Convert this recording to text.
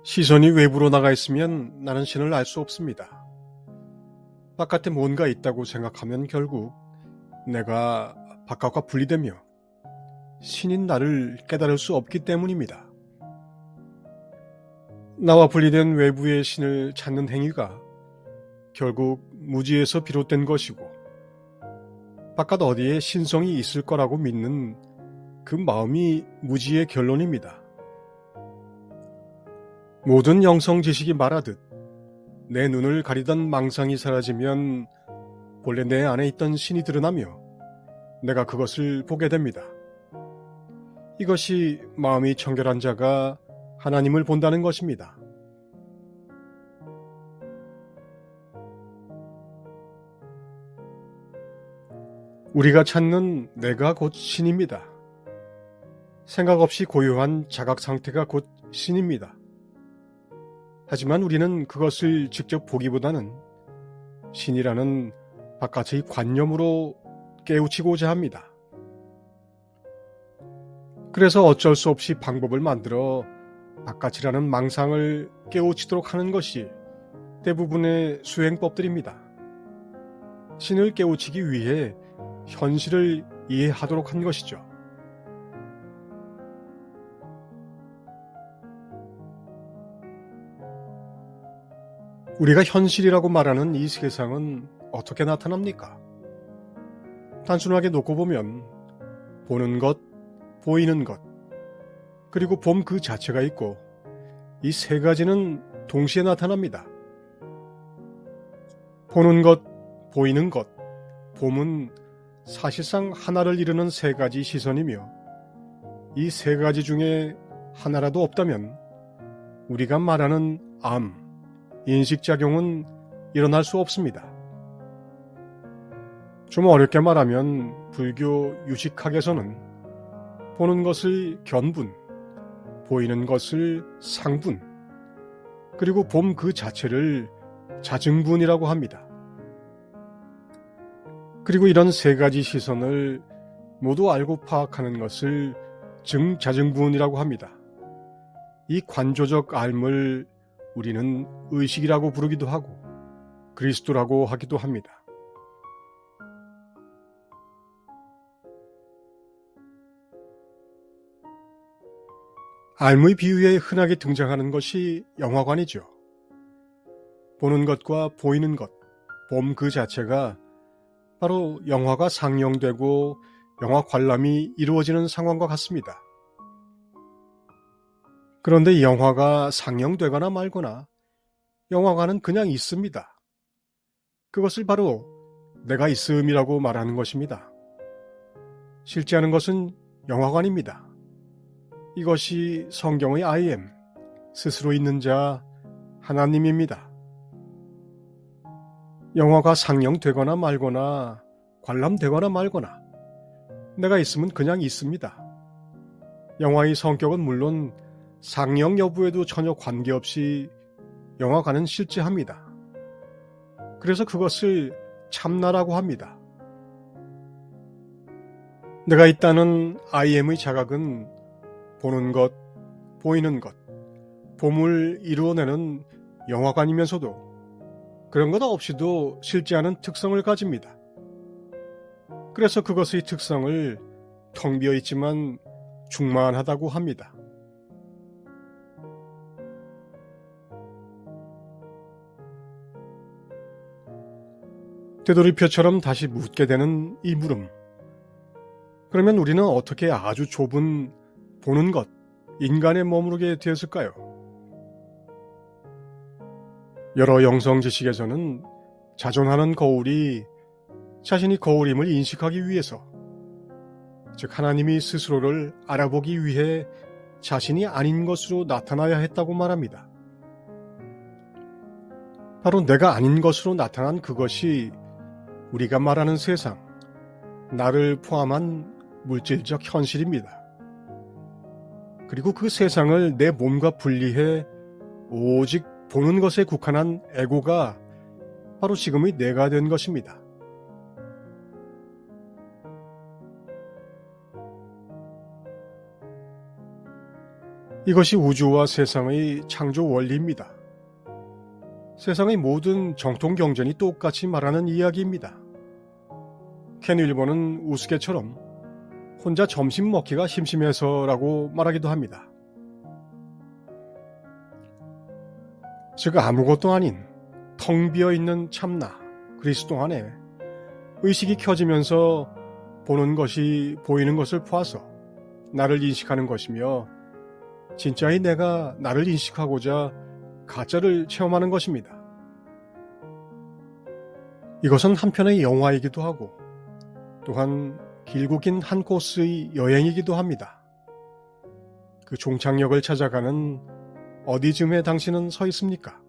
시선이 외부로 나가 있으면 나는 신을 알 수 없습니다. 바깥에 뭔가 있다고 생각하면 결국 내가 바깥과 분리되며 신인 나를 깨달을 수 없기 때문입니다. 나와 분리된 외부의 신을 찾는 행위가 결국 무지에서 비롯된 것이고 바깥 어디에 신성이 있을 거라고 믿는 그 마음이 무지의 결론입니다. 모든 영성 지식이 말하듯 내 눈을 가리던 망상이 사라지면 본래 내 안에 있던 신이 드러나며 내가 그것을 보게 됩니다. 이것이 마음이 청결한 자가 하나님을 본다는 것입니다. 우리가 찾는 내가 곧 신입니다. 생각 없이 고요한 자각 상태가 곧 신입니다. 하지만 우리는 그것을 직접 보기보다는 신이라는 바깥의 관념으로 깨우치고자 합니다. 그래서 어쩔 수 없이 방법을 만들어 바깥이라는 망상을 깨우치도록 하는 것이 대부분의 수행법들입니다. 신을 깨우치기 위해 현실을 이해하도록 한 것이죠. 우리가 현실이라고 말하는 이 세상은 어떻게 나타납니까? 단순하게 놓고 보면 보는 것, 보이는 것, 그리고 봄 그 자체가 있고 이 세 가지는 동시에 나타납니다. 보는 것, 보이는 것, 봄은 사실상 하나를 이루는 세 가지 시선이며 이 세 가지 중에 하나라도 없다면 우리가 말하는 암, 인식작용은 일어날 수 없습니다. 좀 어렵게 말하면 불교 유식학에서는 보는 것을 견분, 보이는 것을 상분, 그리고 봄 그 자체를 자증분이라고 합니다. 그리고 이런 세 가지 시선을 모두 알고 파악하는 것을 증자증분이라고 합니다. 이 관조적 알을 우리는 의식이라고 부르기도 하고 그리스도라고 하기도 합니다. 알의 비유에 흔하게 등장하는 것이 영화관이죠. 보는 것과 보이는 것, 봄 그 자체가 바로 영화가 상영되고 영화 관람이 이루어지는 상황과 같습니다. 그런데 영화가 상영되거나 말거나 영화관은 그냥 있습니다. 그것을 바로 내가 있음이라고 말하는 것입니다. 실제하는 것은 영화관입니다. 이것이 성경의 I am, 스스로 있는 자, 하나님입니다. 영화가 상영되거나 말거나 관람되거나 말거나 내가 있으면 그냥 있습니다. 영화의 성격은 물론 상영 여부에도 전혀 관계없이 영화관은 실제합니다. 그래서 그것을 참나라고 합니다. 내가 있다는 I am의 자각은 보는 것, 보이는 것, 봄을 이루어내는 영화관이면서도 그런 것 없이도 실제하는 특성을 가집니다. 그래서 그것의 특성을 텅 비어 있지만 충만하다고 합니다. 되돌이표처럼 다시 묻게 되는 이 물음. 그러면 우리는 어떻게 아주 좁은 보는 것, 인간에 머무르게 되었을까요? 여러 영성 지식에서는 자존하는 거울이 자신이 거울임을 인식하기 위해서, 즉 하나님이 스스로를 알아보기 위해 자신이 아닌 것으로 나타나야 했다고 말합니다. 바로 내가 아닌 것으로 나타난 그것이 우리가 말하는 세상, 나를 포함한 물질적 현실입니다. 그리고 그 세상을 내 몸과 분리해 오직 보는 것에 국한한 에고가 바로 지금의 내가 된 것입니다. 이것이 우주와 세상의 창조 원리입니다. 세상의 모든 정통 경전이 똑같이 말하는 이야기입니다. 켄 윌버는 우스갯처럼 혼자 점심 먹기가 심심해서라고 말하기도 합니다. 즉 아무것도 아닌 텅 비어있는 참나 그리스도 안에 의식이 켜지면서 보는 것이 보이는 것을 포함해서 나를 인식하는 것이며 진짜의 내가 나를 인식하고자 가짜를 체험하는 것입니다. 이것은 한편의 영화이기도 하고 또한 길고 긴 한 코스의 여행이기도 합니다. 그 종착역을 찾아가는 어디쯤에 당신은 서 있습니까?